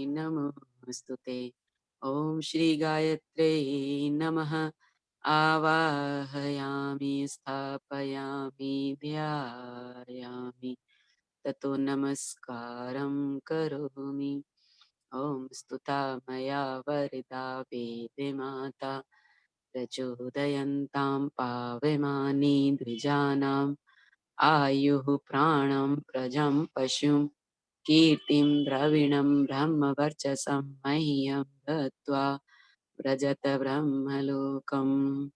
नमोस्तुते। ओम श्री गायत्रे नमः। आवाहयामि स्थापयामि ध्यायामि ततो नमस्कारं करोमि। ओम स्तुता मया वरदा वेदमाता प्रचोदयन्तां पावमानि द्विजानाम् आयुः प्राणं प्रजं पशुं कीर्तिं द्रविणं ब्रह्मवर्चसं मह्यं दत्त्वा व्रजत ब्रह्मलोकम्।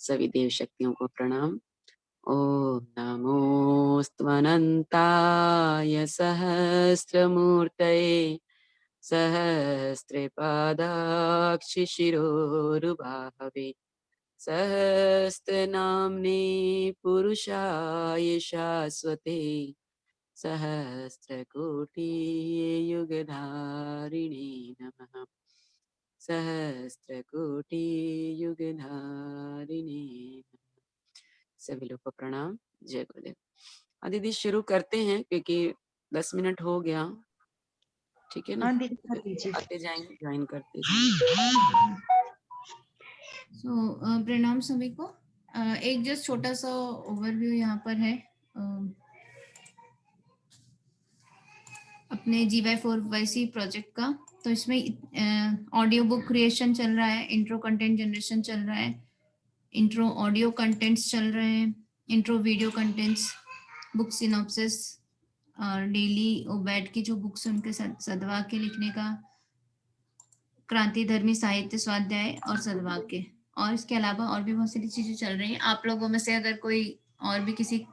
सभी देव शक्तियों को प्रणाम। ओम नमोऽस्त्वनन्ताय सहस्रमूर्तये सहस्रपादाक्षिशिरोरुबाहवे सहस्रनाम्ने पुरुषाय शाश्वते सहस्रकोटियुगधारिणे नमः। सहस्रकोटियुगधारिणे नमः। सभी लोग को प्रणाम। जय गुरुदेव। दीदी शुरू करते हैं क्योंकि 10 मिनट हो गया। ठीक है ना? हाँ दीदी कर लीजिए। आते जाएंगे, ज्वाइन करते जाएंगे। प्रणाम सभी को। एक जस्ट छोटा सा ओवरव्यू यहाँ पर है अपने GY4YC प्रोजेक्ट का। तो इसमें ऑडियो बुक क्रिएशन चल रहा है, इंट्रो कंटेंट जनरेशन चल रहा है, इंट्रो ऑडियो कंटेंट्स चल रहे हैं, intro video contents, book synopsis और डेली ओबैट की जो बुक्स हैं उनके सदवाग के लिखने का, क्रांति धर्मी साहित्य स्वाध्याय और सदवाग के, और इसके अलावा और भी बहुत सारी चीजें चल रही हैं। आप लोगों में से अगर कोई और भी किसी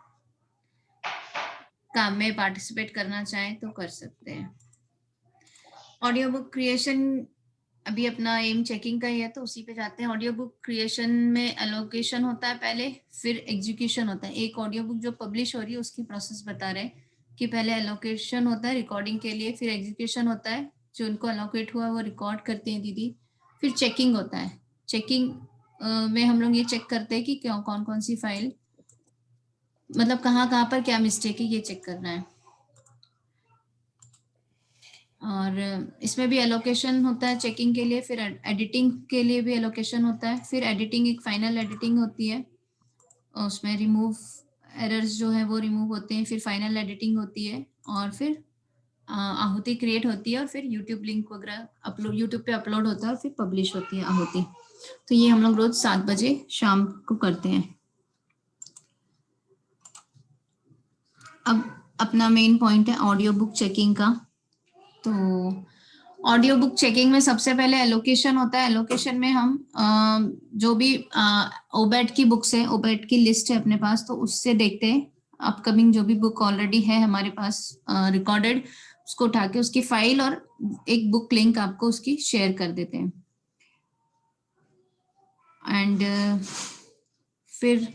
काम में पार्टिसिपेट करना चाहें तो कर सकते हैं। ऑडियो बुक क्रिएशन अभी अपना एम चेकिंग का ही है तो उसी पे जाते हैं। ऑडियो बुक क्रिएशन में एलोकेशन होता है पहले, फिर एग्जीक्यूशन होता है। एक ऑडियो बुक जो पब्लिश हो रही है उसकी प्रोसेस बता रहे हैं कि पहले एलोकेशन होता है रिकॉर्डिंग के लिए, फिर एग्जीक्यूशन होता है, जो उनको एलोकेट हुआ वो रिकॉर्ड करते हैं दीदी, फिर चेकिंग होता है। चेकिंग में हम लोग ये चेक करते हैं कि क्यों कौन कौन सी फाइल, मतलब कहाँ पर क्या मिस्टेक है, ये चेक करना है। और इसमें भी एलोकेशन होता है चेकिंग के लिए, फिर एडिटिंग के लिए भी एलोकेशन होता है, फिर एडिटिंग एक फाइनल एडिटिंग होती है, उसमें रिमूव एरर्स जो है वो रिमूव होते हैं, फिर फाइनल एडिटिंग होती है, और फिर आहुति क्रिएट होती है, और फिर यूट्यूब लिंक वगैरह अपलोड, यूट्यूब पे अपलोड होता है और फिर पब्लिश होती है आहुति। तो ये हम लोग रोज 7 बजे शाम को करते हैं। अब अपना मेन पॉइंट है ऑडियो बुक चेकिंग का। तो ऑडियो बुक चेकिंग में सबसे पहले एलोकेशन होता है। एलोकेशन में हम जो भी ओबेट की बुक्स है, ओबेट की लिस्ट है अपने पास, तो उससे देखते हैं अपकमिंग जो भी बुक ऑलरेडी है हमारे पास रिकॉर्डेड, उसको उठा के उसकी फाइल और एक बुक लिंक आपको उसकी शेयर कर देते हैं। एंड फिर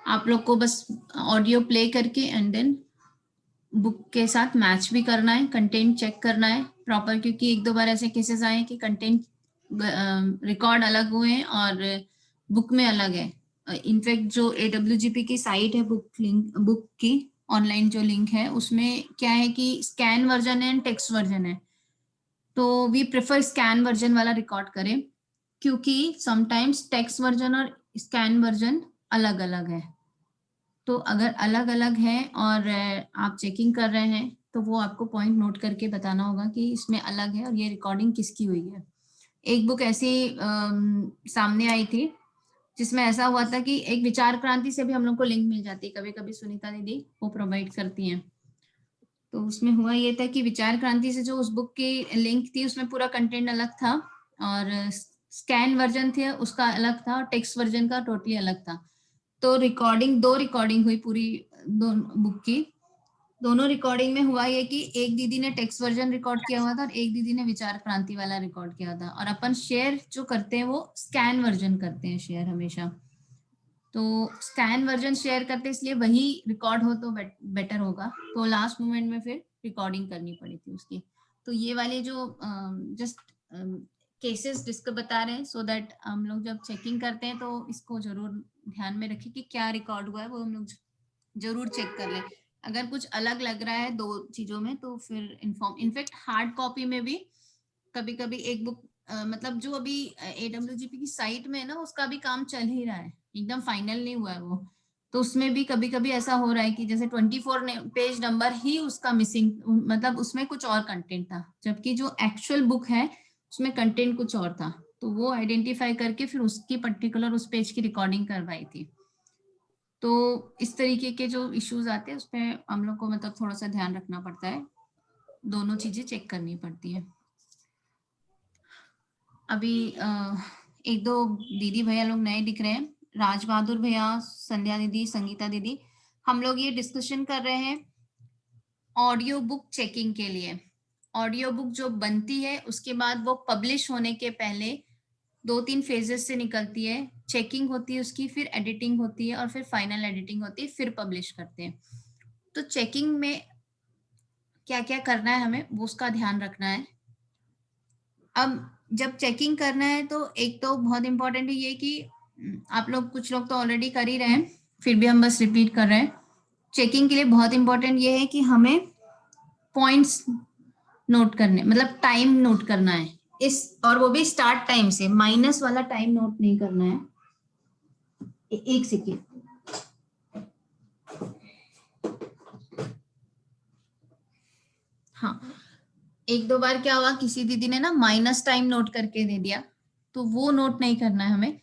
आप लोग को बस ऑडियो प्ले करके एंड देन बुक के साथ मैच भी करना है, कंटेंट चेक करना है प्रॉपर, क्योंकि 1-2 बार ऐसे केसेस आए कि कंटेंट रिकॉर्ड अलग हुए हैं और बुक में अलग है। इनफैक्ट जो AWGP की साइट है बुक की ऑनलाइन जो लिंक है, उसमें क्या है कि स्कैन वर्जन है एंड टेक्स्ट वर्जन है। तो वी प्रेफर स्कैन वर्जन वाला रिकॉर्ड करें, क्योंकि समटाइम्स टेक्स्ट वर्जन और स्कैन वर्जन अलग अलग है। तो अगर अलग अलग है और आप चेकिंग कर रहे हैं तो वो आपको पॉइंट नोट करके बताना होगा कि इसमें अलग है और ये रिकॉर्डिंग किसकी हुई है। एक बुक ऐसी सामने आई थी जिसमें ऐसा हुआ था कि एक विचार क्रांति से भी हम लोग को लिंक मिल जाती है, कभी कभी सुनीता दीदी वो प्रोवाइड करती हैं। तो उसमें हुआ ये था कि विचार क्रांति से जो उस बुक की लिंक थी उसमें पूरा कंटेंट अलग था, और स्कैन वर्जन थे उसका अलग था, और टेक्स्ट वर्जन का टोटली अलग था। तो दो रिकॉर्डिंग हुई पूरी बुक की। दोनों रिकॉर्डिंग में हुआ ये कि एक दीदी ने टेक्स्ट वर्जन रिकॉर्ड किया हुआ था और एक दीदी ने विचार क्रांति वाला रिकॉर्ड किया था, और अपन शेयर जो करते हैं वो स्कैन वर्जन करते हैं शेयर हमेशा। तो स्कैन वर्जन शेयर करते इसलिए वही रिकॉर्ड हो तो बेटर होगा, तो लास्ट मोमेंट में फिर रिकॉर्डिंग करनी पड़ी थी उसकी। तो ये वाले जो जस्ट केसेस जिसको बता रहे हैं, सो दैट हम लोग जब चेकिंग करते हैं तो इसको जरूर ध्यान में रखें कि क्या रिकॉर्ड हुआ है, वो हम लोग जरूर चेक कर लें। अगर कुछ अलग लग रहा है दो चीजों में तो फिर इन्फॉर्म। इनफैक्ट हार्ड कॉपी में भी कभी कभी एक बुक मतलब जो अभी AWGP की साइट में है ना, उसका भी काम चल ही रहा है, एकदम फाइनल नहीं हुआ है वो। तो उसमें भी कभी कभी ऐसा हो रहा है कि जैसे 24 पेज नंबर ही उसका मिसिंग, मतलब उसमें कुछ और कंटेंट था, जबकि जो एक्चुअल बुक है उसमें कंटेंट कुछ और था। तो वो आइडेंटिफाई करके फिर उसकी पर्टिकुलर उस पेज की रिकॉर्डिंग करवाई थी। तो इस तरीके के जो इश्यूज आते हैं उसमें हम लोग को मतलब थोड़ा सा ध्यान रखना पड़ता है, दोनों चीजें चेक करनी पड़ती है। अभी एक दो दीदी भैया लोग नए दिख रहे हैं, राज बहादुर भैया, संध्या दीदी, संगीता दीदी। हम लोग ये डिस्कशन कर रहे हैं ऑडियो बुक चेकिंग के लिए। ऑडियो बुक जो बनती है उसके बाद वो पब्लिश होने के पहले 2-3 फेजेस से निकलती है, चेकिंग होती है उसकी, फिर एडिटिंग होती है और फिर फाइनल एडिटिंग होती है, फिर पब्लिश करते हैं। तो चेकिंग में क्या क्या करना है हमें, वो उसका ध्यान रखना है। अब जब चेकिंग करना है तो एक तो बहुत इंपॉर्टेंट है ये कि आप लोग, कुछ लोग तो ऑलरेडी कर ही रहे हैं, फिर भी हम बस रिपीट कर रहे हैं। चेकिंग के लिए बहुत इंपॉर्टेंट ये है कि हमें पॉइंट्स नोट करने, मतलब टाइम नोट करना है इस, और वो भी स्टार्ट टाइम से, माइनस वाला टाइम नोट नहीं करना है। एक सेकेंड। हाँ, एक दो बार क्या हुआ, किसी दीदी ने ना माइनस टाइम नोट करके दे दिया, तो वो नोट नहीं करना है हमें।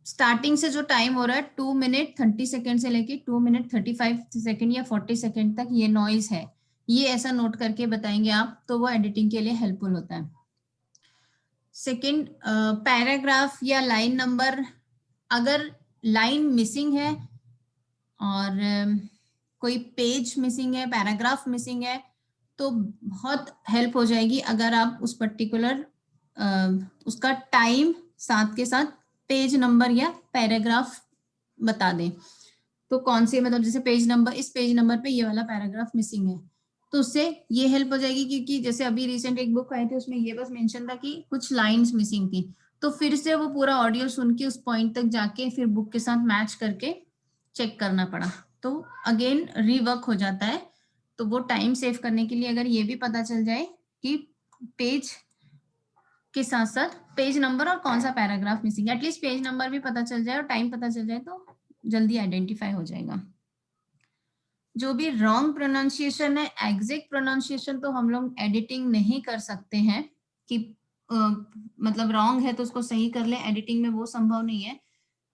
स्टार्टिंग से जो टाइम हो रहा है 2 मिनट 30 सेकेंड से लेके 2 मिनट 35 सेकेंड या 40 सेकेंड तक ये नॉइज है, ये ऐसा नोट करके बताएंगे आप, तो वो एडिटिंग के लिए हेल्पफुल होता है। सेकेंड, पैराग्राफ या लाइन नंबर, अगर लाइन मिसिंग है और कोई पेज मिसिंग है, पैराग्राफ मिसिंग है, तो बहुत हेल्प हो जाएगी अगर आप उस पर्टिकुलर उसका टाइम साथ के साथ पेज नंबर या पैराग्राफ बता दें। तो कौन से, मतलब जैसे पेज नंबर, इस पेज नंबर पे ये वाला पैराग्राफ मिसिंग है, तो उससे ये हेल्प हो जाएगी। क्योंकि जैसे अभी रिसेंट एक बुक आई थी उसमें ये बस मेंशन था कि कुछ लाइंस मिसिंग थी, तो फिर से वो पूरा ऑडियो सुन के उस पॉइंट तक जाके फिर बुक के साथ मैच करके चेक करना पड़ा, तो अगेन रीवर्क हो जाता है। तो वो टाइम सेव करने के लिए अगर ये भी पता चल जाए कि पेज के साथ साथ पेज नंबर और कौन सा पैराग्राफ मिसिंग है, एटलीस्ट पेज नंबर भी पता चल जाए और टाइम पता चल जाए तो जल्दी आइडेंटिफाई हो जाएगा। जो भी रॉन्ग प्रोनाउंसिएशन है, एग्जैक्ट प्रोनाउंसिएशन तो हम लोग एडिटिंग नहीं कर सकते हैं कि मतलब रॉन्ग है तो उसको सही कर ले, एडिटिंग में वो संभव नहीं है।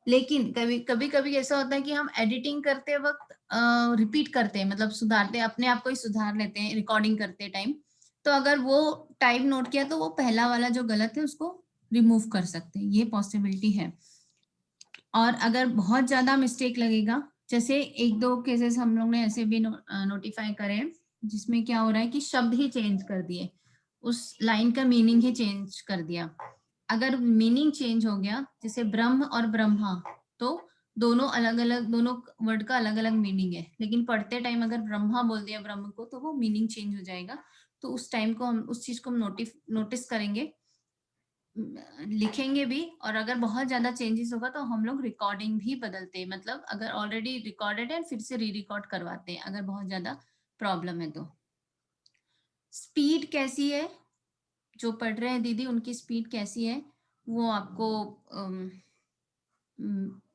लेकिन कभी कभी ऐसा होता है कि हम एडिटिंग करते वक्त रिपीट करते हैं, मतलब सुधारते हैं, अपने आप को ही सुधार लेते हैं रिकॉर्डिंग करते टाइम। तो अगर वो टाइम नोट किया तो वो पहला वाला जो गलत है उसको रिमूव कर सकते हैं, ये पॉसिबिलिटी है। और अगर बहुत ज्यादा मिस्टेक लगेगा, जैसे एक दो केसेस हम लोग ने ऐसे भी नोटिफाई करे जिसमें क्या हो रहा है कि शब्द ही चेंज कर दिए, उस लाइन का मीनिंग ही चेंज कर दिया। अगर मीनिंग चेंज हो गया, जैसे ब्रह्म और ब्रह्मा, तो दोनों अलग अलग, दोनों वर्ड का अलग अलग मीनिंग है, लेकिन पढ़ते टाइम अगर ब्रह्मा बोल दिया ब्रह्म को तो वो मीनिंग चेंज हो जाएगा। तो उस टाइम को हम उस चीज को नोटिस करेंगे, लिखेंगे भी, और अगर बहुत ज्यादा चेंजेस होगा तो हम लोग रिकॉर्डिंग भी बदलते हैं, मतलब अगर ऑलरेडी रिकॉर्डेड है फिर से री रिकॉर्ड करवाते हैं अगर बहुत ज्यादा प्रॉब्लम है तो। स्पीड कैसी है, जो पढ़ रहे हैं दीदी उनकी स्पीड कैसी है वो आपको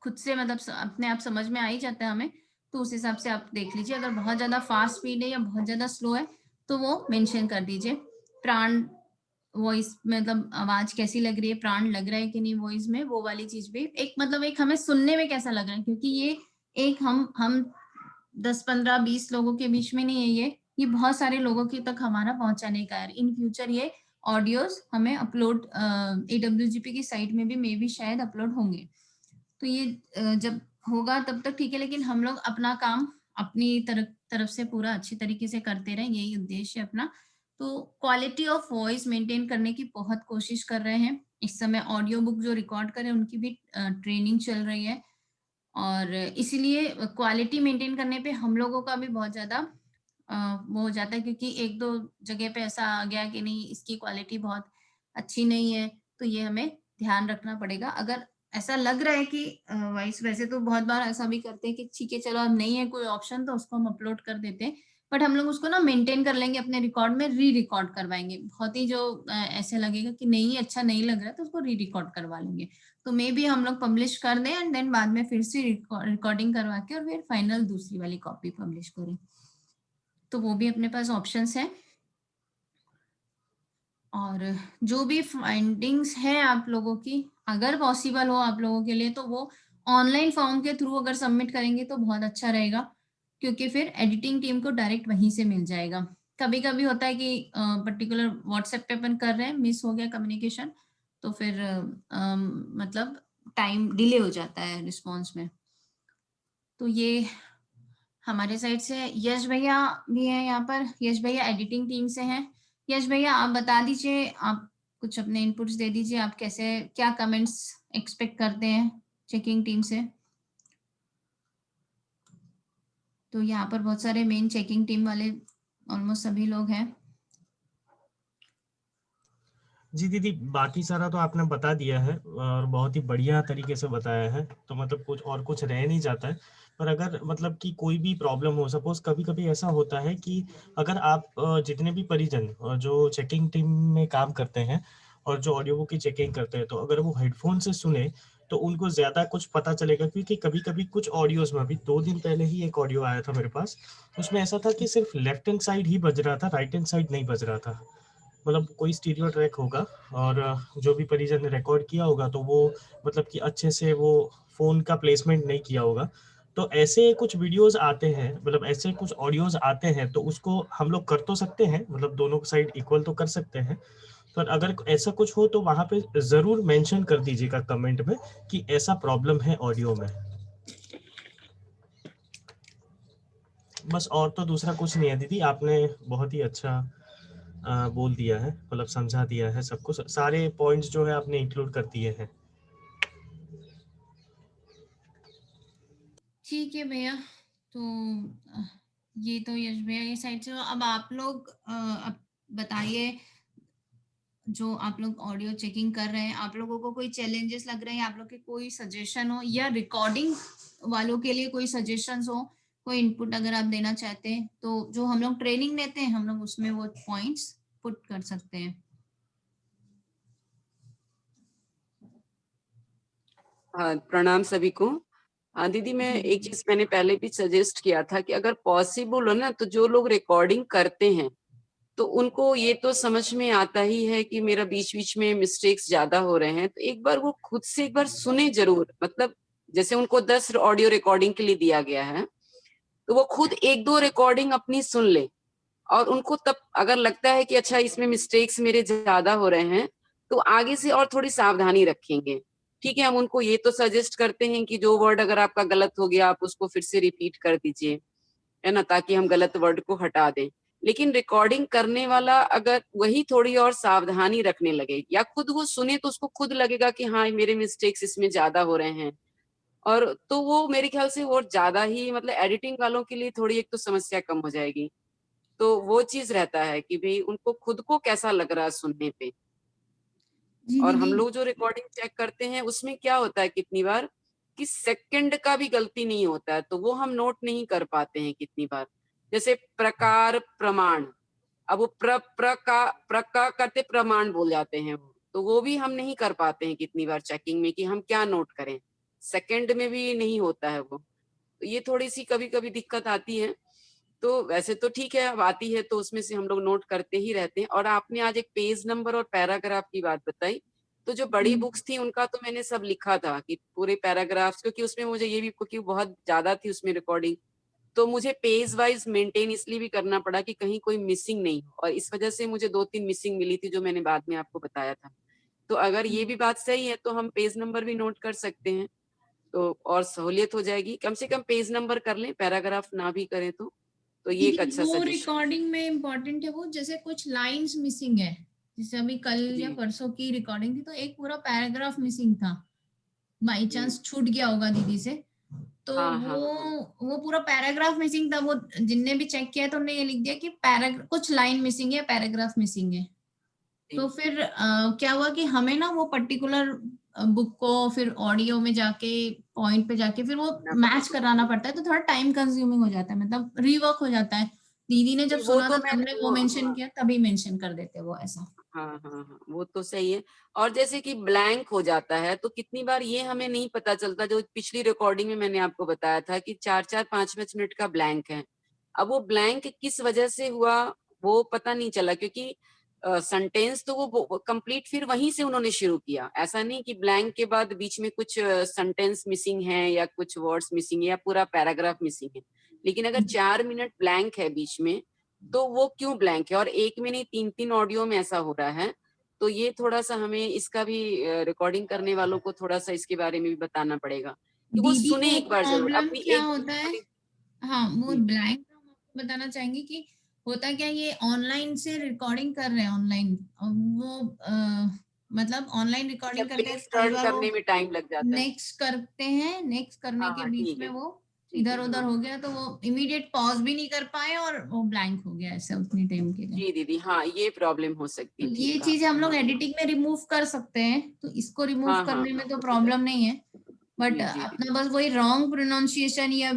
खुद से मतलब अपने आप समझ में आ ही जाता है हमें, तो उस हिसाब से आप देख लीजिए। अगर बहुत ज्यादा फास्ट स्पीड है या बहुत ज्यादा स्लो है तो वो मेंशन कर दीजिए। प्राण, वॉइस मतलब आवाज कैसी लग रही है, प्राण लग रहा है कि नहीं वॉइस में, वो वाली चीज भी एक, मतलब एक हमें सुनने में कैसा लग रहा है, क्योंकि ये एक हम 10-15-20 लोगों के बीच में नहीं है, ये बहुत सारे लोगों के तक हमारा पहुंचाने का है। इन फ्यूचर ये ऑडियोज हमें अपलोड AWGP की साइट में भी मे बी शायद अपलोड होंगे, तो ये जब होगा तब तक ठीक है, लेकिन हम लोग अपना काम अपनी तरफ से पूरा अच्छी तरीके से करते रहें, यही उद्देश्य है अपना। तो क्वालिटी ऑफ वॉइस मेंटेन करने की बहुत कोशिश कर रहे हैं इस समय। ऑडियो बुक जो रिकॉर्ड करें उनकी भी ट्रेनिंग चल रही है, और इसीलिए क्वालिटी मेंटेन करने पे हम लोगों का भी बहुत ज्यादा वो हो जाता है, क्योंकि एक दो जगह पे ऐसा आ गया कि नहीं इसकी क्वालिटी बहुत अच्छी नहीं है, तो ये हमें ध्यान रखना पड़ेगा। अगर ऐसा लग रहा है कि वाइस वैसे तो बहुत बार ऐसा भी करते हैं कि ठीक है चलो अब नहीं है कोई ऑप्शन तो उसको हम अपलोड कर देते हैं, बट हम लोग उसको ना मेंटेन कर लेंगे अपने रिकॉर्ड में, री रिकॉर्ड करवाएंगे। बहुत ही जो ऐसे लगेगा कि नहीं अच्छा नहीं लग रहा है तो उसको री रिकॉर्ड करवा लेंगे। तो मे बी हम लोग पब्लिश कर दें एंड देन बाद में फिर से रिकॉर्डिंग करवा के और फिर फाइनल दूसरी वाली कॉपी पब्लिश करें, तो वो भी अपने पास ऑप्शंस है। और जो भी फाइंडिंग्स है आप लोगों की, अगर पॉसिबल हो आप लोगों के लिए तो वो ऑनलाइन फॉर्म के थ्रू अगर सबमिट करेंगे तो बहुत अच्छा रहेगा, क्योंकि फिर एडिटिंग टीम को डायरेक्ट वहीं से मिल जाएगा। कभी कभी होता है कि पर्टिकुलर व्हाट्सएप पे अपन कर रहे हैं, मिस हो गया कम्युनिकेशन, तो फिर मतलब टाइम डिले हो जाता है रिस्पॉन्स में। तो ये हमारे साइड से यश भैया भी हैं यहाँ पर, यश भैया एडिटिंग टीम से हैं। यश भैया आप बता दीजिए, आप कुछ अपने इनपुट्स दे दीजिए, आप कैसे क्या कमेंट्स एक्सपेक्ट करते हैं चेकिंग टीम से। तो यहाँ पर बहुत सारे मेन चेकिंग टीम वाले ऑलमोस्ट सभी लोग हैं। जी दीदी, बाकी सारा तो आपने बता दिया है और बहुत ही बढ़िया तरीके से बताया है, तो मतलब कुछ रह नहीं जाता है। पर अगर मतलब कि कोई भी प्रॉब्लम हो, सपोज कभी कभी ऐसा होता है कि अगर आप जितने भी परिजन जो चेकिंग टीम में काम करते हैं और जो ऑडियो बुक की चेकिंग करते हैं, तो अगर वो हेडफोन से सुने तो उनको ज्यादा कुछ पता चलेगा, क्योंकि कभी कभी कुछ ऑडियोज में, अभी 2 दिन पहले ही एक ऑडियो आया था मेरे पास, उसमें ऐसा था कि सिर्फ लेफ्ट हैंड साइड ही बज रहा था, राइट हैंड साइड नहीं बज रहा था। मतलब कोई स्टीरियो ट्रैक होगा और जो भी परिजन ने रिकॉर्ड किया होगा तो वो मतलब कि अच्छे से वो फोन का प्लेसमेंट नहीं किया होगा। तो ऐसे कुछ वीडियोस आते हैं, मतलब ऐसे कुछ ऑडियोज आते हैं, तो उसको हम लोग कर तो सकते हैं, मतलब दोनों साइड इक्वल तो कर सकते हैं। पर अगर ऐसा कुछ हो तो वहां पे जरूर मेंशन कर दीजिएगा कमेंट में कि ऐसा प्रॉब्लम है ऑडियो में। बस, और तो दूसरा कुछ नहीं है दीदी, आपने बहुत ही अच्छा बोल दिया है, मतलब समझा दिया है सब कुछ, सारे पॉइंट्स जो है आपने इंक्लूड कर दिए हैं। ठीक है भैया, तो ये तो यश भैया ये साइड से। अब आप लोग अब बताइए, जो आप लोग ऑडियो चेकिंग कर रहे हैं, आप लोगों को कोई चैलेंजेस लग रहे हैं, आप लोग के कोई सजेशन हो, या रिकॉर्डिंग वालों के लिए कोई सजेशंस हो, कोई इनपुट अगर आप देना चाहते हैं, तो जो हम लोग ट्रेनिंग देते हैं हम लोग उसमें वो पॉइंट्स पुट कर सकते हैं। हाँ, प्रणाम सभी को। हाँ दीदी, मैं एक चीज मैंने पहले भी सजेस्ट किया था कि अगर पॉसिबल हो ना, तो जो लोग रिकॉर्डिंग करते हैं तो उनको ये तो समझ में आता ही है कि मेरा बीच बीच में मिस्टेक्स ज्यादा हो रहे हैं, तो एक बार वो खुद से एक बार सुने जरूर। मतलब जैसे उनको 10 ऑडियो रिकॉर्डिंग के लिए दिया गया है, तो वो खुद 1-2 रिकॉर्डिंग अपनी सुन ले, और उनको तब अगर लगता है कि अच्छा इसमें मिस्टेक्स मेरे ज्यादा हो रहे हैं, तो आगे से और थोड़ी सावधानी रखेंगे। ठीक है, हम उनको ये तो सजेस्ट करते हैं कि जो वर्ड अगर आपका गलत हो गया आप उसको फिर से रिपीट कर दीजिए, है ना, ताकि हम गलत वर्ड को हटा दें। लेकिन रिकॉर्डिंग करने वाला अगर वही थोड़ी और सावधानी रखने लगे, या खुद वो सुने तो उसको खुद लगेगा कि हाँ मेरे मिस्टेक्स इसमें ज्यादा हो रहे हैं, और तो वो मेरे ख्याल से और ज्यादा ही, मतलब एडिटिंग वालों के लिए थोड़ी एक तो समस्या कम हो जाएगी। तो वो चीज रहता है कि भाई उनको खुद को कैसा लग रहा है सुनने पे। जी और दीदी। हम लोग जो रिकॉर्डिंग चेक करते हैं उसमें क्या होता है कितनी बार कि सेकंड का भी गलती नहीं होता है, तो वो हम नोट नहीं कर पाते हैं कितनी बार। जैसे प्रकार प्रमाण, अब वो प्र का करते प्रमाण बोल जाते हैं वो, तो वो भी हम नहीं कर पाते हैं कितनी बार चेकिंग में कि हम क्या नोट करें, सेकंड में भी नहीं होता है वो। तो ये थोड़ी सी कभी कभी दिक्कत आती है। तो वैसे तो ठीक है, अब आती है तो उसमें से हम लोग नोट करते ही रहते हैं। और आपने आज एक पेज नंबर और पैराग्राफ की बात बताई, तो जो बड़ी बुक्स थी उनका तो मैंने सब लिखा था कि पूरे पैराग्राफ्स, क्योंकि उसमें मुझे ये भी, क्योंकि बहुत ज्यादा थी उसमें रिकॉर्डिंग, तो मुझे पेज वाइज मेंटेन इसलिए भी करना पड़ा कि कहीं कोई मिसिंग नहीं हो, और इस वजह से मुझे 2-3 मिसिंग मिली थी जो मैंने बाद में आपको बताया था। तो अगर ये भी बात सही है तो हम पेज नंबर भी नोट कर सकते हैं, तो और सहूलियत हो जाएगी। कम से कम पेज नंबर कर लें, पैराग्राफ ना भी करें तो ये एक दीदी अच्छा वो सजेशन। रिकॉर्डिंग में इम्पोर्टेंट है, वो जैसे कुछ लाइंस मिसिंग है, जैसे अभी कल या जी परसों की रिकॉर्डिंग थी तो एक पूरा पैराग्राफ मिसिंग था, बाई जी। चांस छूट गया होगा दीदी से, तो हाँ हाँ हाँ। वो पूरा पैराग्राफ मिसिंग था। वो जिनने भी चेक किया तो उन्होंने ये लिख दिया कि पैराग्राफ कुछ लाइन मिसिंग है, पैराग्राफ मिसिंग है। जी तो फिर क्या हुआ कि हमें ना वो पर्टिकुलर बुक को फिर ऑडियो में जाके पॉइंट पे जाके फिर वो मैच कराना पड़ता है, तो थोड़ा टाइम कंज्यूमिंग हो जाता है, मतलब रीवर्क हो जाता है। दीदी ने जब वो सुना तो था मैं तुमने वो मेंशन हाँ किया, तभी मेंशन कर देते वो ऐसा। हाँ हाँ हाँ, वो तो सही है। और जैसे कि ब्लैंक हो जाता है तो कितनी बार ये हमें नहीं पता चलता, जो पिछली रिकॉर्डिंग में मैंने आपको बताया था कि 4-4 5-5 मिनट का ब्लैंक है। अब वो ब्लैंक किस वजह से हुआ वो पता नहीं चला, क्योंकि सेंटेंस तो वो कंप्लीट फिर वहीं से उन्होंने शुरू किया। ऐसा नहीं कि ब्लैंक के बाद बीच में कुछ सेंटेंस मिसिंग है या कुछ वर्ड्स मिसिंग है या पूरा पैराग्राफ मिसिंग है। लेकिन अगर 4 मिनट ब्लैंक है बीच में, तो वो क्यों ब्लैंक है? और एक में नहीं 3-3 ऑडियो में ऐसा हो रहा है। तो ये थोड़ा सा हमें इसका भी रिकॉर्डिंग करने वालों को थोड़ा सा इसके बारे में भी बताना पड़ेगा कि वो दीदी सुने वो एक बार जरूर प्रॉब्लम अपनी क्या एक होता है, हाँ वो जी ब्लैंक हम आपको बताना चाहेंगे कि होता क्या, ये ऑनलाइन से रिकॉर्डिंग कर रहे हैं ऑनलाइन, वो मतलब ऑनलाइन अच्छा, रिकॉर्डिंग करते हैं, पेज कई टर्न बार वो करने में टाइम लग जाता है। नेक्स्ट करते हैं, नेक्स्ट करने हाँ के हाँ बीच ठीक में है वो ठीक इधर है उधर हाँ हो गया, तो वो इमीडिएट पॉज भी नहीं कर पाए और वो ब्लैंक हो गया ऐसे उतनी टाइम के लिए। जी दीदी, हाँ ये प्रॉब्लम हो सकती तो है, ठीक ये कहा चीज हम आपने, लोग हाँ एडिटिंग में रिमूव कर सकते हैं, तो इसको रिमूव हाँ हाँ करने हाँ में तो हो सकता प्रॉब्लम नहीं है, है। बट जी जी अपना दीदी, बस वही रॉन्ग प्रोनाउंसिएशन या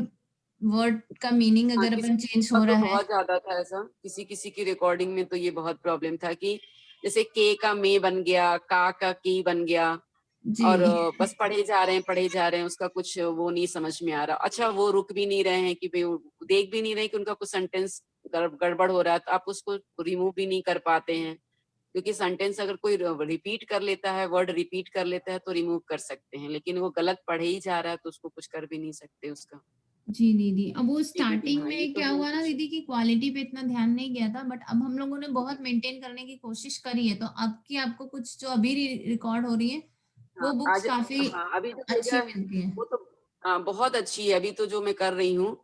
वर्ड का मीनिंग हाँ अगर किसी अपन चेंज का हो तो रहा है। बहुत ज्यादा था ऐसा, किसी किसी की रिकॉर्डिंग में तो ये बहुत प्रॉब्लम था कि जैसे के का मे बन गया, का की बन गया, जी और बस पढ़े जा रहे हैं, उसका कुछ वो नहीं समझ में आ रहा। अच्छा, वो रुक भी नहीं रहे हैं कि भाई देख भी नहीं रहे कि उनका कुछ सेंटेंस गड़बड़ हो रहा है, तो आप उसको रिमूव भी नहीं कर पाते हैं, क्योंकि सेंटेंस अगर कोई रिपीट कर लेता है, वर्ड रिपीट कर लेता है तो रिमूव कर सकते हैं, लेकिन वो गलत पढ़े ही जा रहा है तो उसको कुछ कर भी नहीं सकते उसका। जी दीदी, अब वो जी दीदी, स्टार्टिंग हाँ ये में तो क्या है हुआ ना कुछ। दीदी की क्वालिटी पे इतना ध्यान नहीं गया था, बट अब हम लोगों ने बहुत जी मेंटेन करने की कोशिश करी है, तो अब की आपको कुछ जो अभी रिकॉर्ड हो रही है हाँ वो बुक्स आज, काफी हाँ अभी जो अच्छी मेरा मिलती है। वो तो हाँ बहुत अच्छी है। अभी तो जो मैं कर रही हूँ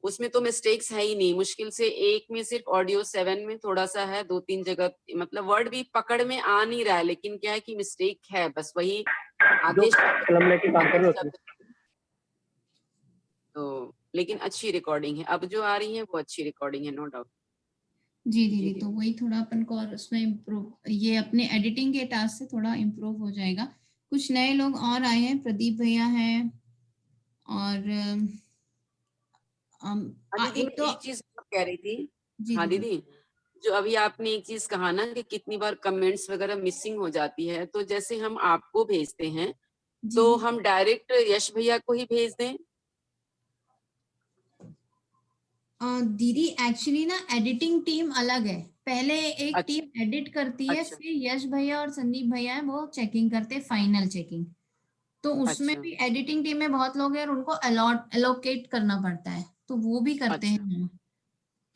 उसमें तो मिस्टेक्स है ही नहीं, मुश्किल से एक में सिर्फ ऑडियो 7 में थोड़ा सा है, 2-3 जगह मतलब वर्ड भी पकड़ में आ नहीं रहा है, लेकिन क्या है कि मिस्टेक है बस वही जो आधे शब्द कलम लेके काम कर रहे हो शब्द। तो लेकिन अच्छी रिकॉर्डिंग है, अब जो आ रही है वो अच्छी रिकॉर्डिंग है, नो डाउट। जी जी दीदी, तो दीदी, वही थोड़ा अपन को और उसमें इम्प्रूव, ये अपने एडिटिंग के टास्क से थोड़ा इम्प्रूव हो जाएगा। कुछ नए लोग और आए हैं, प्रदीप भैया हैं, और हाँ दीदी एक मैं तो एक चीज कह रही थी। जी हाँ दीदी। दीदी, जो अभी आपने एक चीज कहा ना कि कितनी बार कमेंट्स वगैरह मिसिंग हो जाती है, तो जैसे हम आपको भेजते हैं जी तो हम डायरेक्ट यश भैया को ही भेज दें? दीदी एक्चुअली ना एडिटिंग टीम अलग है, पहले एक अच्छा टीम एडिट करती है, अच्छा फिर यश भैया और संदीप भैया है वो चेकिंग करते हैं, फाइनल चेकिंग। तो उसमें अच्छा भी एडिटिंग टीम में बहुत लोग हैं और उनको एलोकेट करना पड़ता है, तो वो भी करते अच्छा हैं।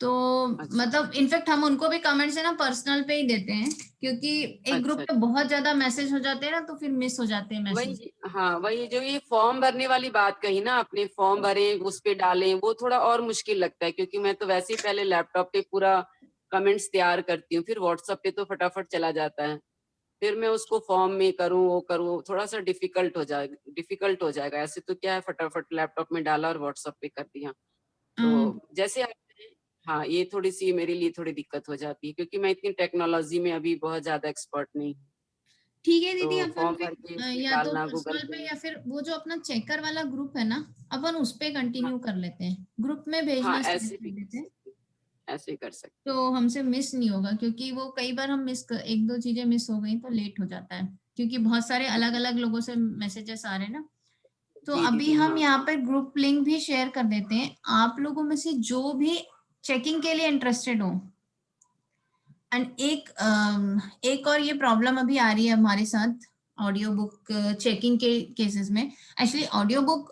तो अच्छा मतलब इनफैक्ट हम उनको भी कमेंट्स है ना पर्सनल पे ही देते हैं, क्योंकि एक ग्रुप अच्छा पे बहुत ज्यादा मैसेज हो जाते हैं ना, तो फिर मिस हो जाते हैं मैसेज। वही, हाँ वही जो ये फॉर्म भरने वाली बात कही ना, अपने फॉर्म भरें उस पे डालें, वो थोड़ा और मुश्किल लगता है, क्योंकि मैं तो वैसे ही पहले लैपटॉप पे पूरा कमेंट्स तैयार करती हूँ, फिर व्हाट्सएप पे तो फटाफट चला जाता है, फिर मैं उसको फॉर्म में करूँ वो करूँ, थोड़ा सा डिफिकल्ट हो जाएगा। ऐसे तो क्या है, फटाफट लैपटॉप में डाला और व्हाट्सएप पे कर दिया। तो जैसे आप, हाँ ये थोड़ी सी मेरे लिए थोड़ी दिक्कत हो जाती है, क्योंकि मैं इतनी टेक्नोलॉजी में अभी बहुत ज्यादा एक्सपर्ट नहीं हूँ। ठीक है दीदी, तो अपन फॉर्म भर के फिर उसमें या तो डालना गूगल पर्सनल पे पे। या फिर वो जो अपना चेकर वाला ग्रुप है ना, अपन उस पे हाँ कंटिन्यू कर लेते हैं, ग्रुप में हाँ भेजना स्टार्ट ऐसे कर भी कर देते हैं, सकते हैं, ऐसे कर सकते हैं। तो हमसे मिस नहीं होगा, क्योंकि वो कई बार हम एक दो चीजें मिस हो गई तो लेट हो जाता है, क्योंकि बहुत सारे अलग अलग लोगों से मैसेजेस आ रहे हैं ना। तो जी अभी दीदी, हम हाँ यहाँ पर ग्रुप लिंक भी शेयर कर देते हैं, आप लोगों में से जो भी चेकिंग के लिए इंटरेस्टेड हो। एंड एक और ये प्रॉब्लम अभी आ रही है हमारे साथ ऑडियो बुक चेकिंग के केसेस में। एक्चुअली ऑडियो बुक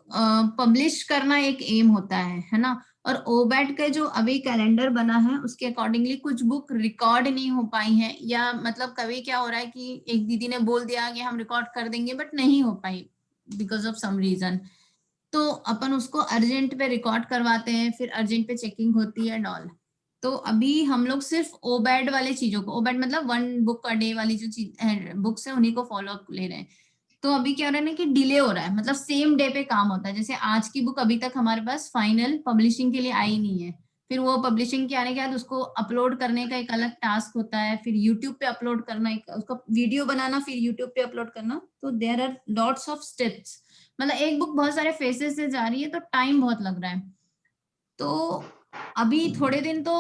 पब्लिश करना एक एम होता है ना, और ओबैट का जो अभी कैलेंडर बना है उसके अकॉर्डिंगली कुछ बुक रिकॉर्ड नहीं हो पाई है, या मतलब कभी क्या हो रहा है कि एक दीदी ने बोल दिया कि हम रिकॉर्ड कर देंगे बट नहीं हो पाई बिकॉज ऑफ सम रीजन, तो अपन उसको अर्जेंट पे रिकॉर्ड करवाते हैं, फिर अर्जेंट पे चेकिंग होती है एंड ऑल। तो अभी हम लोग सिर्फ ओबैड वाले चीजों को, ओबैड मतलब 1 बुक अ डे वाली जो चीज बुक्स है उन्हीं को फॉलो अप ले रहे हैं। तो अभी क्या हो रहा है ना कि डिले हो रहा है, मतलब सेम डे पे काम होता है, जैसे आज की बुक अभी तक हमारे पास फाइनल पब्लिशिंग के लिए आई नहीं है, फिर वो पब्लिशिंग के आने के बाद उसको अपलोड करने का एक अलग टास्क होता है, फिर यूट्यूब पे अपलोड करना, एक उसका वीडियो बनाना, फिर यूट्यूब पे अपलोड करना। तो there are lots of steps, मतलब एक बुक बहुत सारे फेसेस से जा रही है तो टाइम बहुत लग रहा है। तो अभी थोड़े दिन तो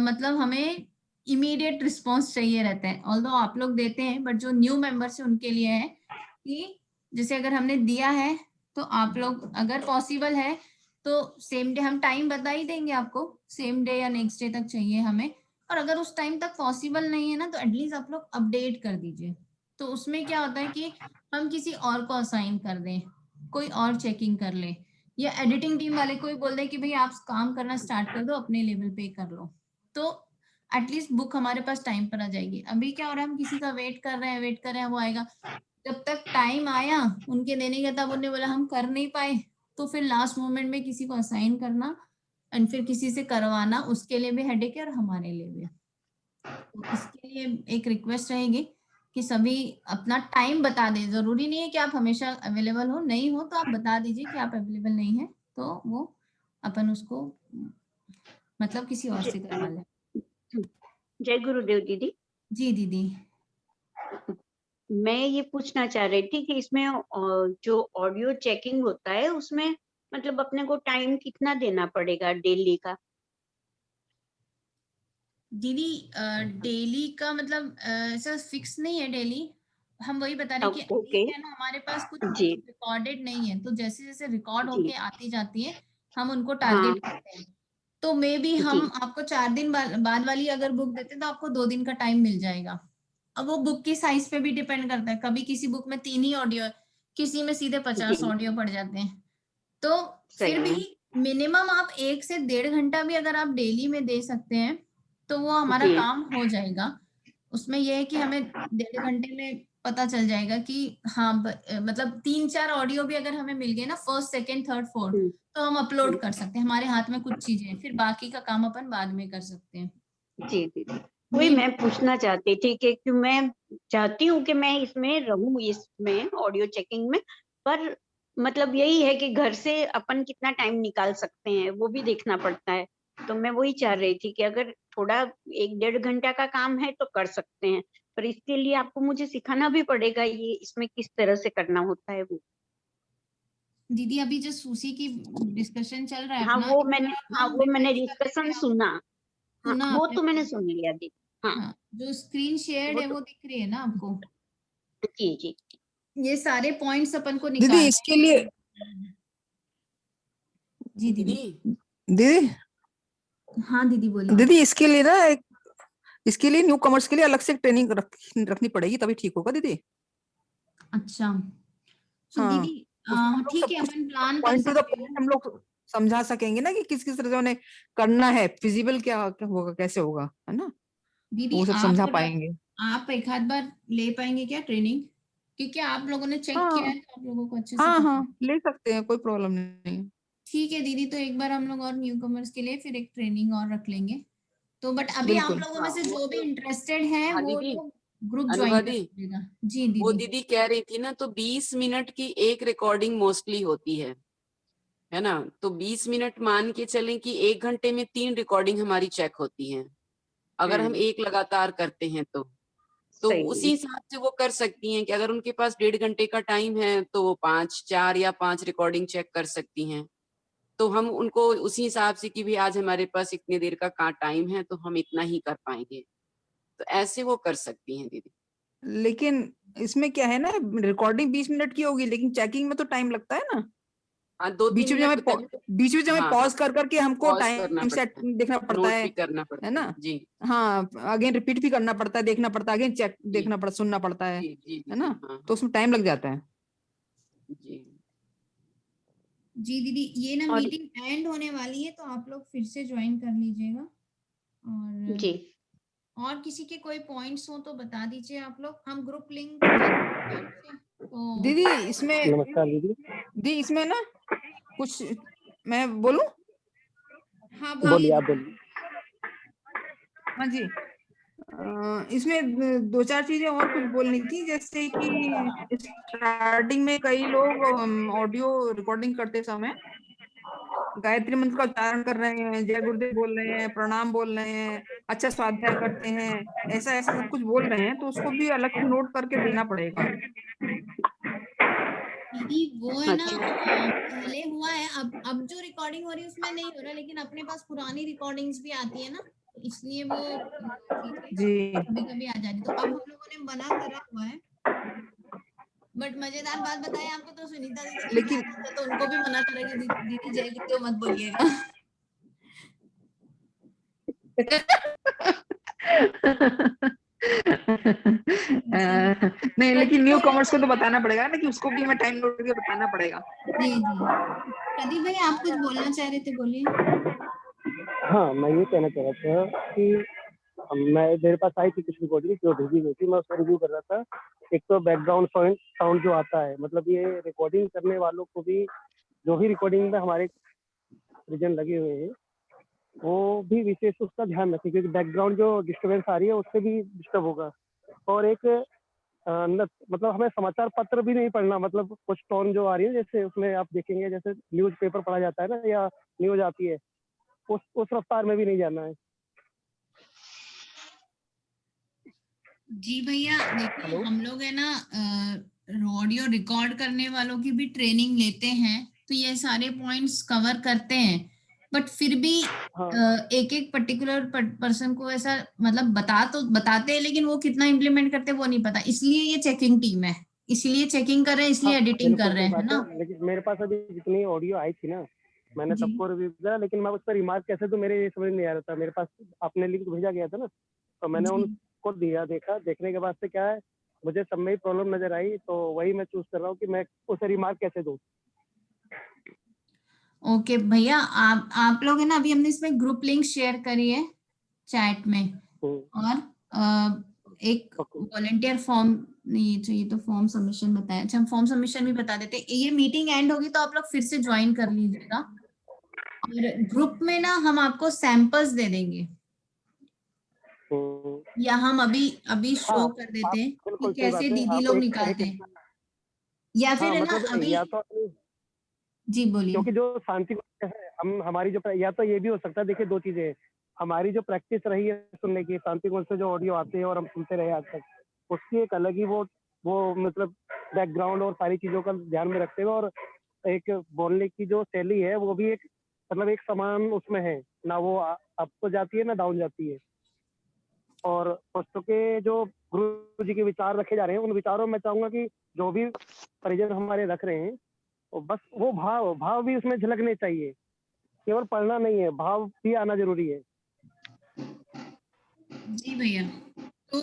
मतलब हमें इमीडिएट रिस्पॉन्स चाहिए रहता है, ऑल्दो आप लोग देते हैं, बट जो न्यू मेंबर्स है उनके लिए है कि जैसे अगर हमने दिया है तो आप लोग अगर पॉसिबल है तो सेम डे हम टाइम बता ही देंगे आपको, सेम डे या नेक्स्ट डे तक चाहिए हमें। और अगर उस टाइम तक पॉसिबल नहीं है ना तो एटलीस्ट आप लोग अपडेट कर दीजिए। तो उसमें क्या होता है कि हम किसी और को असाइन कर दें, कोई और चेकिंग कर ले, या एडिटिंग टीम वाले को ही बोल दें कि भाई आप काम करना स्टार्ट कर दो, अपने लेवल पे कर लो, तो एटलीस्ट बुक हमारे पास टाइम पर आ जाएगी। अभी क्या हो रहा है, हम किसी का वेट कर रहे हैं वो आएगा, जब तक टाइम आया उनके देने का तब उन्होंने बोला हम कर नहीं पाए, तो फिर लास्ट मोमेंट में किसी को असाइन करना एंड फिर किसी से करवाना, उसके लिए भी हेडेक है और हमारे लिए भी। तो इसके लिए एक रिक्वेस्ट रहेगी कि सभी अपना टाइम बता दें, जरूरी नहीं है कि आप हमेशा अवेलेबल हो, नहीं हो तो आप बता दीजिए कि आप अवेलेबल नहीं है, तो वो अपन उसको मतलब किसी और से करवा लें। जय गुरुदेव दीदी। जी दीदी। मैं ये पूछना चाह रही थी कि इसमें जो ऑडियो चेकिंग होता है उसमें मतलब अपने को टाइम कितना देना पड़ेगा डेली का? दीदी डेली का मतलब ऐसा फिक्स नहीं है डेली, हम वही बता रहे हैं कि ओके अभी है ना हमारे पास कुछ जी रिकॉर्डेड नहीं है, तो जैसे जैसे रिकॉर्ड जी होके आती जाती है हम उनको हाँ टारगेट करते हैं। तो मे बी जी हम आपको 4 दिन बाद वाली अगर बुक देते हैं तो आपको 2 दिन का टाइम मिल जाएगा। अब वो बुक की साइज पे भी डिपेंड करता है, कभी किसी बुक में 3 ही ऑडियो है, किसी में सीधे 50 जी ऑडियो पड़ जाते हैं। तो फिर सही भी है मिनिमम आप 1 से 1.5 घंटा भी अगर आप डेली में दे सकते हैं तो वो हमारा जी काम हो जाएगा। उसमें यह है कि हमें 1.5 घंटे में पता चल जाएगा कि हाँ मतलब 3-4 ऑडियो भी अगर हमें मिल गए ना, फर्स्ट सेकंड थर्ड फोर्थ, हम्म, तो हम अपलोड हम्म, कर सकते हैं, हमारे हाथ में कुछ चीजें हैं, फिर बाकी का काम अपन बाद में कर सकते हैं। जी दीदी वही मे मैं पूछना चाहती थी कि मैं चाहती हूँ कि मैं इसमें रहूं, इसमें ऑडियो चेकिंग में, पर मतलब यही है कि घर से अपन कितना टाइम निकाल सकते हैं वो भी देखना पड़ता है। तो मैं वही चाह रही थी कि अगर थोड़ा 1-1.5 घंटा का काम है तो कर सकते हैं, पर इसके लिए आपको मुझे सिखाना भी पड़ेगा ये इसमें किस तरह से करना होता है वो। दीदी अभी जो सूसी की डिस्कशन चल रहा है हाँ अपना, वो इस मैंने तरह हाँ हम वो मैंने रिवाइज कर डिस्कशन लेते हैं। सुना। हाँ सुना वो आपने? तो मैंने सुन लिया दीदी। हाँ हाँ, जो स्क्रीन शेयर्ड वो है तो वो दिख रही है ना आपको? जी जी ये सारे पॉइंट्स अपन को दीदी निकालने इसके लिए हैं। जी दीदी। दीदी हाँ दीदी बोलिए। दीदी इसके लिए ना इसके लिए न्यू कमर्स के लिए अलग से ट्रेनिंग रखनी पड़ेगी तभी ठीक होगा दीदी। अच्छा तो हाँ दीदी उसमें हम लोग ठीक सब है, कुछ अपन प्लान कर पॉइंट टू द सकते पॉइंट हैं। हम लोग समझा सकेंगे ना कि किस किस तरह से उन्हें करना है, फिजिबल क्या होगा, कैसे होगा, है ना, दीदी वो सब समझा पाएंगे। आप एक आध बार ले पाएंगे क्या ट्रेनिंग? क्योंकि आप लोगों ने चेक किया हाँ है तो आप लोगों को अच्छे से हाँ पता हाँ है। ले सकते हैं, कोई प्रॉब्लम नहीं है। ठीक है दीदी, तो एक बार हम लोग और न्यू कमर्स के लिए फिर एक ट्रेनिंग और रख लेंगे। तो बट अभी आप बिल्कुल। लोगों में हाँ से वो जो भी तो इंटरेस्टेड है हाँ वो दीदी, लोग ग्रुप ज्वाइन कर अनुवादी लीजिएगा। जी वो दीदी। दीदी कह रही थी ना, तो 20 मिनट की एक रिकॉर्डिंग मोस्टली होती है ना, तो 20 मिनट मान के चलें कि 1 घंटे में 3 रिकॉर्डिंग हमारी चेक होती हैं, अगर हम एक लगातार करते हैं तो सही उसी हिसाब से वो कर सकती हैं कि अगर उनके पास 1.5 घंटे का टाइम है तो वो 4 या 5 रिकॉर्डिंग चेक कर सकती हैं। तो हम उनको उसी हिसाब से कि भी आज हमारे पास इतनी देर का टाइम है तो हम इतना ही कर पाएंगे, तो ऐसे वो कर सकती हैं दीदी। लेकिन इसमें क्या है ना, रिकॉर्डिंग 20 मिनट की होगी लेकिन चेकिंग में तो टाइम लगता है ना। हाँ 2-3 मिनट तो पहले बीच में हमें हाँ पॉज कर करके हमको पॉज करना टाइम सेट पड़ता है, देखना पड़ता नोट है भी करना है पड़ता ना। है जी। हाँ अगेन रिपीट भी करना पड़ता है, देखना पड़ता है, अगेन चेक जी देखना पड़ता, सुनना पड़ता जी जी है दीदी ना, हाँ तो हाँ उसमें टाइम लग जाता है। जी। जी दीदी, ये ना और मीटिंग एंड होने वाली है तो आप लोग फिर से ज्वाइन कर लीजिएगा। जी और किसी के कोई पॉइंट्स हो तो बता दीजिए आप लोग, हम ग्रुप लिंक भेज आपसे तो। दीदी इसमें नमस्कार दीदी। दी इसमें ना कुछ मैं बोलूं। हाँ बोलिए, बोलिए। आप बोलिए। हाँ जी, इसमें दो चार चीजें और कुछ बोलनी थी, जैसे कि स्टार्टिंग में कई लोग ऑडियो रिकॉर्डिंग करते समय गायत्री मंत्र का उच्चारण कर रहे हैं, जय गुरुदेव बोल रहे हैं, प्रणाम बोल रहे हैं, अच्छा स्वाध्याय करते हैं, ऐसा ऐसा सब कुछ बोल रहे हैं, तो उसको भी अलग से नोट करके देना पड़ेगा। दीदी वो है ना, अच्छा। पहले हुआ है, अब जो रिकॉर्डिंग हो रही है उसमें नहीं हो रहा, लेकिन अपने पास पुरानी रिकॉर्डिंग्स भी आती है ना, तो इसलिए वो चीजें जी कभी कभी आ जाती, तो अब हम लोगों ने मना करा हुआ है। बट मजेदार बात बताएं आपको, तो सुनीता दीदी की लेकिन क्लासेस है, तो उनको भी मना करेंगे, दीदी जय गुरुदेव मत बोलिएगा। नहीं, बट लेकिन न्यू कॉमर्स को तो बताना पड़ेगा ना कि उसको भी मैं टाइम नोट करके बताना पड़ेगा। जी जी, प्रदीप भाई आप कुछ बोलना चाह रहे थे, बोलिए। हाँ, मैं ये कहना चाह रहा था कि मेरे पास आई थी कुछ रिकॉर्डिंग जो भेजी गई थी, मैं उसका रिव्यू कर रहा था। एक तो बैकग्राउंड साउंड जो आता है, मतलब ये रिकॉर्डिंग करने वालों को भी, जो भी रिकॉर्डिंग में हमारे रीजन लगे हुए हैं, वो भी विशेष उसका ध्यान रखें, क्योंकि बैकग्राउंड जो डिस्टर्बेंस आ रही है उससे भी डिस्टर्ब होगा। और एक मतलब हमें समाचार पत्र भी नहीं पढ़ना, मतलब कुछ टोन जो आ रही है, जैसे उसमें आप देखेंगे जैसे न्यूज पेपर पढ़ा जाता है ना, या न्यूज आती है, उस रफ्तार में भी नहीं जाना है। जी भैया देखिए, हम लोग है ना ऑडियो रिकॉर्ड करने वालों की भी ट्रेनिंग लेते हैं, तो ये सारे पॉइंट्स कवर करते हैं, बट फिर भी हाँ, एक एक पर्टिकुलर पर्सन को ऐसा मतलब बताते हैं, लेकिन वो कितना इम्प्लीमेंट करते हैं वो नहीं पता, इसलिए ये चेकिंग टीम है, इसलिए चेकिंग कर रहे हैं, इसलिए हाँ, एडिटिंग कर बिल्कुल रहे सही हैं, है बात ना। है। लेकिन मेरे पास अभी जितनी ऑडियो आई थी ना, मैंने जी सबको रिव्यू किया, लेकिन मैं उस पर रिमार्क कैसे दूं, मेरे ये समझ नहीं आ रहा था। मेरे पास आपने लिंक भेजा गया था ना, तो मैंने जी, उनको देखा, देखने के बाद से क्या है, मुझे सब में ही प्रॉब्लम नजर आई, तो वही मैं चूज कर रहा हूँ कि मैं उसे रिमार्क कैसे दूं। ओके भैया, आप लोग है ना, अभी हमने इसमें ग्रुप लिंक शेयर करी है चैट में, और एक ओके। वॉलेंटियर फॉर्म नहीं चाहिए, तो फॉर्म सबमिशन बताया, अच्छा हम फॉर्म सबमिशन भी बता देते हैं। ये मीटिंग एंड होगी तो आप लोग फिर से ज्वाइन कर लीजिएगा, और ग्रुप में ना हम आपको सैंपल्स दे देंगे, या हम अभी अभी शो हाँ, कर देते आप हैं कि बिल्कुल सही कैसे बात है। दीदी आप लोग एक निकालते हैं, या फिर हाँ, है ना मतलब अभी। या तो जी बोलिए। क्योंकि जो शांति है, हम हमारी जो, या तो ये भी हो सकता है, देखिए दो चीजें हैं। हमारी जो प्रैक्टिस रही है सुनने की, शांति कुंज से जो ऑडियो आते हैं और हम सुनते रहे आज तक, उसकी एक अलग ही वो मतलब बैकग्राउंड और सारी चीजों का ध्यान में रखते हुए, और एक बोलने की जो शैली है वो भी एक मतलब एक समान उसमें है ना, वो अप तो जाती है ना डाउन जाती है। और बच्चों के जो गुरु जी के विचार रखे जा रहे हैं, उन विचारों में मैं चाहूंगा कि जो भी परिजन हमारे रख रहे हैं, और बस वो भाव भी उसमें झलकने चाहिए। केवल पढ़ना नहीं है, भाव भी आना जरूरी है। जी भैया, तो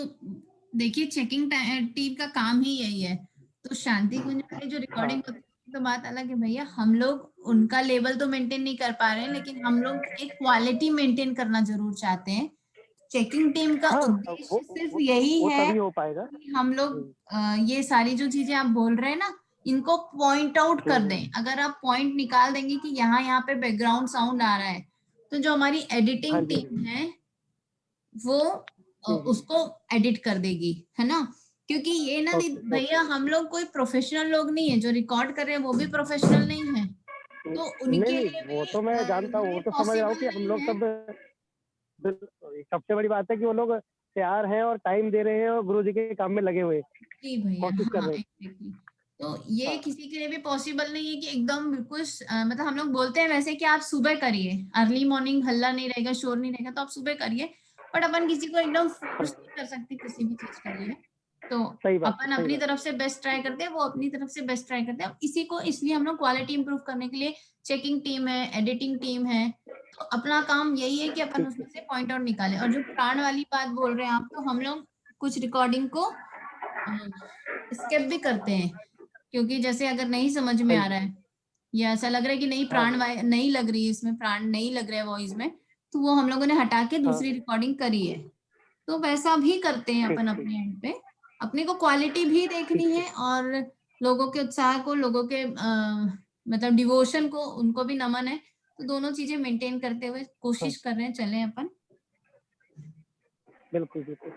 देखिए चेकिंग टीम का काम ही यही है, तो शांति कुंज वाली जो हाँ, रिकॉर्डिंग होती है तो बात अलग है भैया, हम लोग उनका लेवल तो मेंटेन नहीं कर पा रहे हैं, लेकिन हम लोग एक क्वालिटी मेंटेन करना जरूर चाहते हैं। चेकिंग टीम का हाँ, उद्देश्य सिर्फ यही वो है तभी हो पाएगा। कि हम लोग ये सारी जो चीजें आप बोल रहे हैं ना, इनको पॉइंट आउट कर दें। अगर आप पॉइंट निकाल देंगे कि यहाँ पे बैकग्राउंड साउंड आ रहा है, तो जो हमारी हाँ एडिटिंग जी, टीम है वो उसको एडिट कर देगी, है ना। क्योंकि ये ना ओके, भैया, हम लोग कोई प्रोफेशनल लोग नहीं है, जो रिकॉर्ड कर रहे हैं वो भी प्रोफेशनल नहीं है, तो नहीं उनके नहीं, लिए वो भी तो मैं जानता हूँ, वो ये तो समझ रहा हूँ पॉसिबल कि हम नहीं लोग है। सब सबसे बड़ी बात है कि वो लोग तैयार हैं और टाइम दे रहे हैं और गुरु जी के काम में लगे हुए, जी भैया, कोशिश कर हाँ रहे हैं। एग्जैक्टली, तो ये हाँ, किसी के लिए भी पॉसिबल नहीं है कि एकदम बिल्कुल मतलब हम लोग बोलते हैं वैसे कि आप सुबह करिए, अर्ली मॉर्निंग, हल्ला नहीं रहेगा, शोर नहीं रहेगा, तो आप सुबह करिए, बट अपन किसी को एकदम फोर्स नहीं कर सकते किसी भी चीज के लिए, तो सही बात है, अपन सही अपनी बात तरफ से बेस्ट ट्राई करते हैं, वो अपनी तरफ से बेस्ट ट्राई करते हैं। अब इसी को, इसलिए हम लोग क्वालिटी इंप्रूव करने के लिए चेकिंग टीम है, एडिटिंग टीम है, तो अपना काम यही है कि अपन ठीक उसमें है। से पॉइंट आउट निकालें। और जो प्राण वाली बात बोल रहे हैं आप, तो हम लोग कुछ रिकॉर्डिंग को स्किप भी करते हैं, क्योंकि जैसे अगर नहीं समझ में हाँ आ जी, रहा है, या ऐसा लग रहा है कि नहीं हाँ, नहीं लग रही है, इसमें प्राण नहीं लग रहा है वॉइस में, तो वो हम लोगों ने हटा के हाँ, दूसरी रिकॉर्डिंग करी है। तो वैसा भी करते हैं ठीक अपन ठीक अपने एंड पे, अपने को क्वालिटी भी ठीक देखनी ठीक। है, और लोगों के उत्साह को, लोगों के मतलब डिवोशन को, उनको भी नमन है, तो दोनों चीजें मेंटेन करते हुए हाँ, कोशिश कर रहे हैं चले अपन। बिल्कुल बिल्कुल।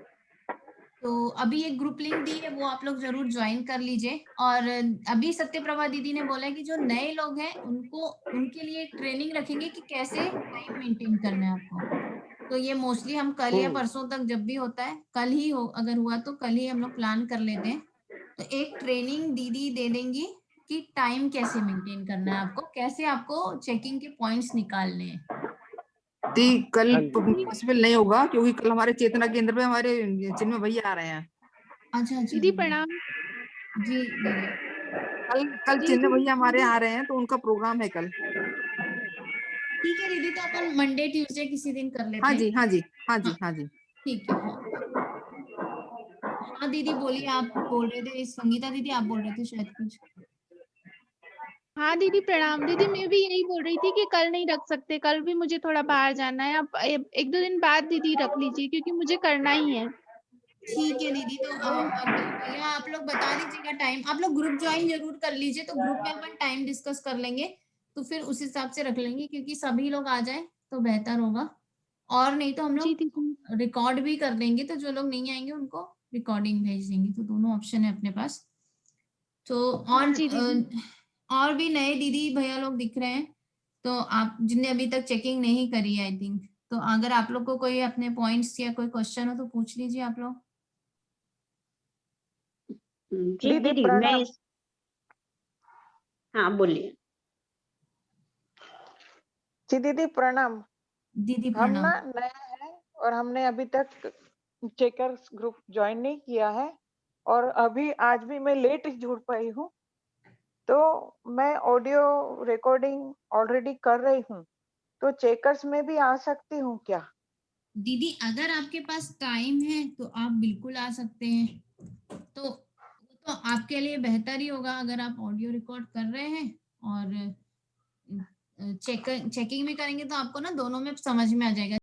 तो अभी एक ग्रुप लिंक दी है, वो आप लोग जरूर ज्वाइन कर लीजिए। और अभी सत्यप्रभा दीदी ने बोला है कि जो नए लोग हैं उनको, उनके लिए ट्रेनिंग रखेंगे कि कैसे टाइम मेंटेन करना है आपको। तो ये मोस्टली हम कल या परसों तक, जब भी होता है, कल ही हो, अगर हुआ तो कल ही हम लोग प्लान कर लेते हैं। तो एक ट्रेनिंग दीदी दे देंगी कि टाइम कैसे मेंटेन करना है आपको, कैसे आपको चेकिंग के पॉइंट्स निकालने हैं। कल हाँ जी। पॉसिबल नहीं होगा क्योंकि कल हमारे चेतना केंद्र पे हमारे चिन्मय भैया आ रहे हैं। अच्छा अच्छा दीदी प्रणाम। जी दीदी। कल जी चिन्मय जी भैया हमारे दीदी, यहाँ आ रहे हैं तो उनका प्रोग्राम है कल। ठीक है दीदी, तो अपन मंडे ट्यूसडे किसी दिन कर लेते हाँ हैं। जी, हाँ जी, हाँ जी, हाँ हाँ जी। ठीक है। हाँ हाँ दीदी बोलिए, आप बोल रहे थे, संगीता दीदी आप बोल रहे थे शायद कुछ। हाँ दीदी प्रणाम। दीदी मैं भी यही बोल रही थी कि कल नहीं रख सकते, कल भी मुझे थोड़ा बाहर जाना है। आप एक दो दिन बाद दीदी रख लीजिए क्योंकि मुझे करना ही है। ठीक है दीदी, तो भैया आप लोग बता दीजिएगा टाइम। आप लोग ग्रुप ज्वाइन जरूर कर लीजिए, तो ग्रुप में अपन टाइम डिस्कस कर लेंगे, तो फिर उस हिसाब से रख लेंगे, क्योंकि सभी लोग आ जाए तो बेहतर होगा। और नहीं तो हम जी लोग दीदी। रिकॉर्ड भी कर देंगे, तो जो लोग नहीं आएंगे उनको रिकॉर्डिंग भेज देंगे। तो दोनों ऑप्शन है अपने पास। तो जी दीदी। और भी नए दीदी भैया लोग दिख रहे हैं, तो आप जिनने अभी तक चेकिंग नहीं करी है आई थिंक, तो अगर आप लोग को कोई अपने पॉइंट्स या कोई क्वेश्चन हो तो पूछ लीजिए आप लोग। जी दीदी दीदी मैं प्रणाम। हाँ बोलिए। जी दीदी प्रणाम। दीदी हम प्रणाम। ना नए हैं और हमने अभी तक चेकर्स ग्रुप ज्वाइन नहीं किया है, और अभी आज भी मैं लेट जुड़ पाई हूँ। तो मैं ऑडियो रिकॉर्डिंग ऑलरेडी कर रही हूँ, तो चेकर्स में भी आ सकती हूँ क्या? दीदी अगर आपके पास टाइम है तो आप बिल्कुल आ सकते हैं। तो आपके लिए बेहतर ही होगा अगर आप ऑडियो रिकॉर्ड कर रहे हैं, और चेकिंग में करेंगे तो आपको ना दोनों में समझ में आ जाएगा।